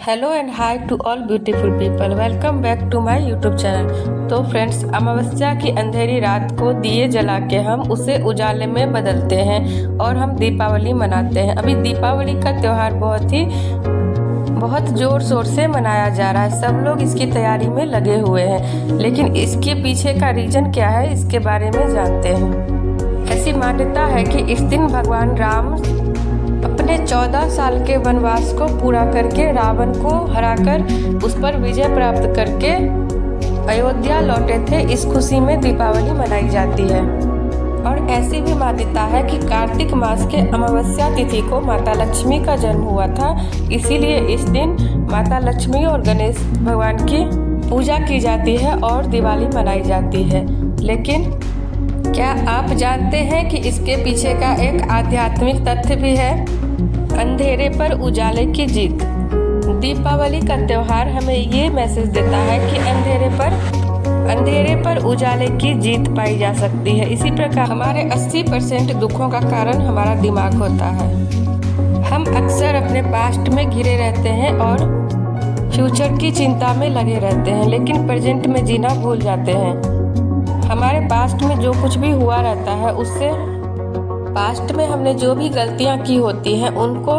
Hello and hi to all beautiful people, welcome back to my YouTube channel. तो friends, अमावस्या की अंधेरी रात को दिए जला के हम उसे उजाले में बदलते हैं और हम दीपावली मनाते हैं। अभी दीपावली का त्यौहार बहुत ज़ोर शोर से मनाया जा रहा है। सब लोग इसकी तैयारी में लगे हुए हैं, लेकिन इसके पीछे का रीज़न क्या है इसके बारे में जानते हैं। ऐसी मान्यता है कि इस दिन भगवान राम अपने 14 साल के वनवास को पूरा करके रावण को हराकर उस पर विजय प्राप्त करके अयोध्या लौटे थे। इस खुशी में दीपावली मनाई जाती है। और ऐसी भी मान्यता है कि कार्तिक मास के अमावस्या तिथि को माता लक्ष्मी का जन्म हुआ था, इसीलिए इस दिन माता लक्ष्मी और गणेश भगवान की पूजा की जाती है और दिवाली मनाई जाती है। लेकिन क्या आप जानते हैं कि इसके पीछे का एक आध्यात्मिक तथ्य भी है? अंधेरे पर उजाले की जीत। दीपावली का त्यौहार हमें ये मैसेज देता है कि अंधेरे पर उजाले की जीत पाई जा सकती है। इसी प्रकार हमारे 80% दुखों का कारण हमारा दिमाग होता है। हम अक्सर अपने पास्ट में घिरे रहते हैं और फ्यूचर की चिंता में लगे रहते हैं, लेकिन प्रेजेंट में जीना भूल जाते हैं। हमारे पास्ट में जो कुछ भी हुआ रहता है, उससे पास्ट में हमने जो भी गलतियां की होती हैं उनको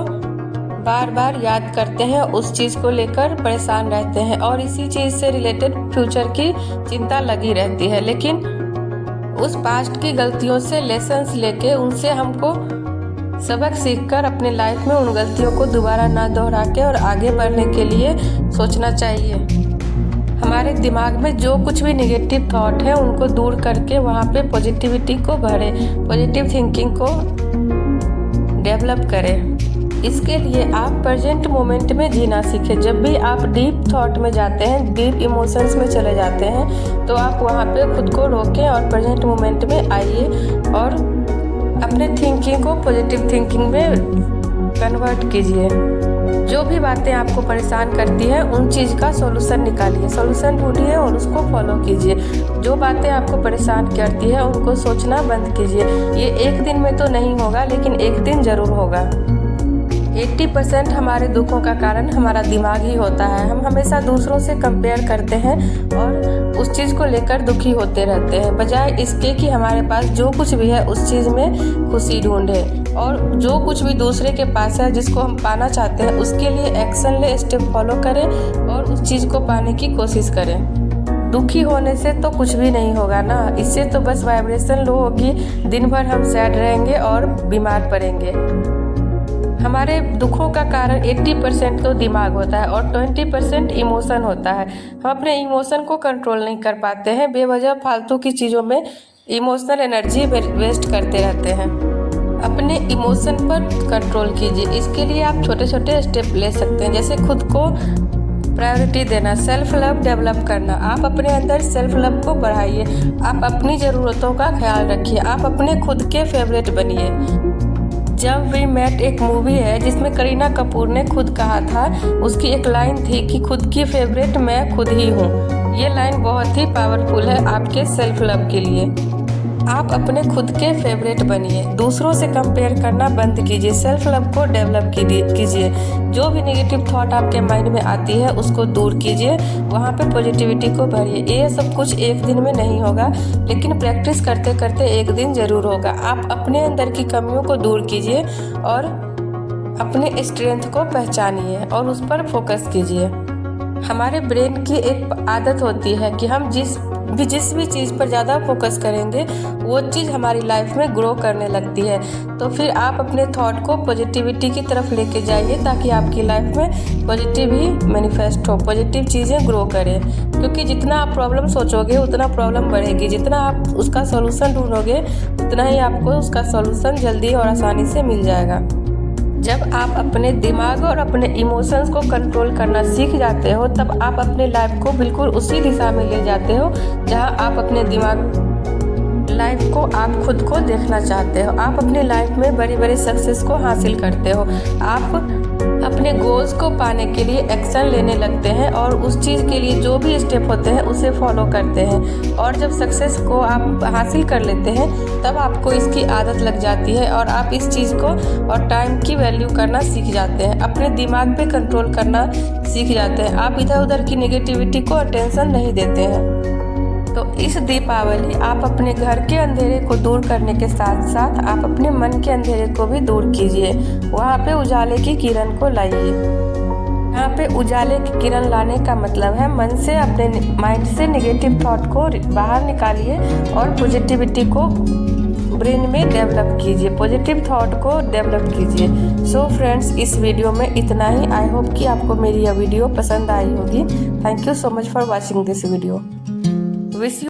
बार बार याद करते हैं, उस चीज़ को लेकर परेशान रहते हैं और इसी चीज़ से रिलेटेड फ्यूचर की चिंता लगी रहती है। लेकिन उस पास्ट की गलतियों से लेसन्स लेके उनसे हमको सबक सीखकर अपने लाइफ में उन गलतियों को दोबारा ना दोहरा के और आगे बढ़ने के लिए सोचना चाहिए। हमारे दिमाग में जो कुछ भी नेगेटिव थॉट है उनको दूर करके वहाँ पे पॉजिटिविटी को भरें, पॉजिटिव थिंकिंग को डेवलप करें। इसके लिए आप प्रेजेंट मोमेंट में जीना सीखें। जब भी आप डीप थॉट में जाते हैं, डीप इमोशंस में चले जाते हैं, तो आप वहाँ पे खुद को रोकें और प्रेजेंट मोमेंट में आइए और अपने थिंकिंग को पॉजिटिव थिंकिंग में कन्वर्ट कीजिए। जो भी बातें आपको परेशान करती हैं उन चीज़ का सॉल्यूशन निकालिए, सॉल्यूशन ढूंढिए और उसको फॉलो कीजिए। जो बातें आपको परेशान करती है उनको सोचना बंद कीजिए। ये एक दिन में तो नहीं होगा, लेकिन एक दिन ज़रूर होगा। 80% हमारे दुखों का कारण हमारा दिमाग ही होता है। हम हमेशा दूसरों से कंपेयर करते हैं और उस चीज़ को लेकर दुखी होते रहते हैं, बजाय इसके कि हमारे पास जो कुछ भी है उस चीज़ में खुशी ढूंढें और जो कुछ भी दूसरे के पास है जिसको हम पाना चाहते हैं उसके लिए एक्शन ले, स्टेप फॉलो करें और उस चीज़ को पाने की कोशिश करें। दुखी होने से तो कुछ भी नहीं होगा ना, इससे तो बस वाइब्रेशन लो होगी, दिन भर हम सैड रहेंगे और बीमार पड़ेंगे। हमारे दुखों का कारण 80% तो दिमाग होता है और 20% इमोशन होता है। हम अपने इमोशन को कंट्रोल नहीं कर पाते हैं, बेवजह फालतू की चीज़ों में इमोशनल एनर्जी वेस्ट करते रहते हैं। अपने इमोशन पर कंट्रोल कीजिए। इसके लिए आप छोटे छोटे स्टेप ले सकते हैं, जैसे खुद को प्रायोरिटी देना, सेल्फ लव डेवलप करना। आप अपने अंदर सेल्फ लव को बढ़ाइए, आप अपनी ज़रूरतों का ख्याल रखिए, आप अपने खुद के फेवरेट बनिए। जब वी मेट एक मूवी है जिसमें करीना कपूर ने खुद कहा था, उसकी एक लाइन थी कि खुद की फेवरेट मैं खुद ही हूँ। ये लाइन बहुत ही पावरफुल है आपके सेल्फ लव के लिए। आप अपने खुद के फेवरेट बनिए, दूसरों से कंपेयर करना बंद कीजिए, सेल्फ लव को डेवलप कीजिए। जो भी नेगेटिव थॉट आपके माइंड में आती है उसको दूर कीजिए, वहाँ पे पॉजिटिविटी को भरिए। ये सब कुछ एक दिन में नहीं होगा, लेकिन प्रैक्टिस करते करते एक दिन ज़रूर होगा। आप अपने अंदर की कमियों को दूर कीजिए और अपने स्ट्रेंथ को पहचानिए और उस पर फोकस कीजिए। हमारे ब्रेन की एक आदत होती है कि हम जिस भी चीज़ पर ज़्यादा फोकस करेंगे वो चीज़ हमारी लाइफ में ग्रो करने लगती है। तो फिर आप अपने थॉट को पॉजिटिविटी की तरफ लेके जाइए ताकि आपकी लाइफ में पॉजिटिव ही मैनिफेस्ट हो, पॉजिटिव चीज़ें ग्रो करें। क्योंकि जितना आप प्रॉब्लम सोचोगे उतना प्रॉब्लम बढ़ेगी, जितना आप उसका सॉल्यूशन ढूंढोगे उतना ही आपको उसका सॉल्यूशन जल्दी और आसानी से मिल जाएगा। जब आप अपने दिमाग और अपने इमोशंस को कंट्रोल करना सीख जाते हो, तब आप अपने लाइफ को बिल्कुल उसी दिशा में ले जाते हो जहां आप अपने दिमाग लाइफ को आप खुद को देखना चाहते हो। आप अपनी लाइफ में बड़ी बड़ी सक्सेस को हासिल करते हो। आप अपने गोल्स को पाने के लिए एक्शन लेने लगते हैं और उस चीज़ के लिए जो भी स्टेप होते हैं उसे फॉलो करते हैं। और जब सक्सेस को आप हासिल कर लेते हैं तब आपको इसकी आदत लग जाती है और आप इस चीज़ को और टाइम की वैल्यू करना सीख जाते हैं। अपने दिमाग पे कंट्रोल करना सीख जाते हैं। आप इधर उधर की नेगेटिविटी को अटेंशन नहीं देते हैं। तो इस दीपावली आप अपने घर के अंधेरे को दूर करने के साथ साथ आप अपने मन के अंधेरे को भी दूर कीजिए। वहाँ पे उजाले की किरण को लाइए। यहाँ पे उजाले की किरण लाने का मतलब है मन से, अपने माइंड से नेगेटिव थॉट को बाहर निकालिए और पॉजिटिविटी को ब्रेन में डेवलप कीजिए, पॉजिटिव थॉट को डेवलप कीजिए। सो फ्रेंड्स, इस वीडियो में इतना ही। आई होप कि आपको मेरी यह वीडियो पसंद आई होगी। Thank you so much for watching this video. Wish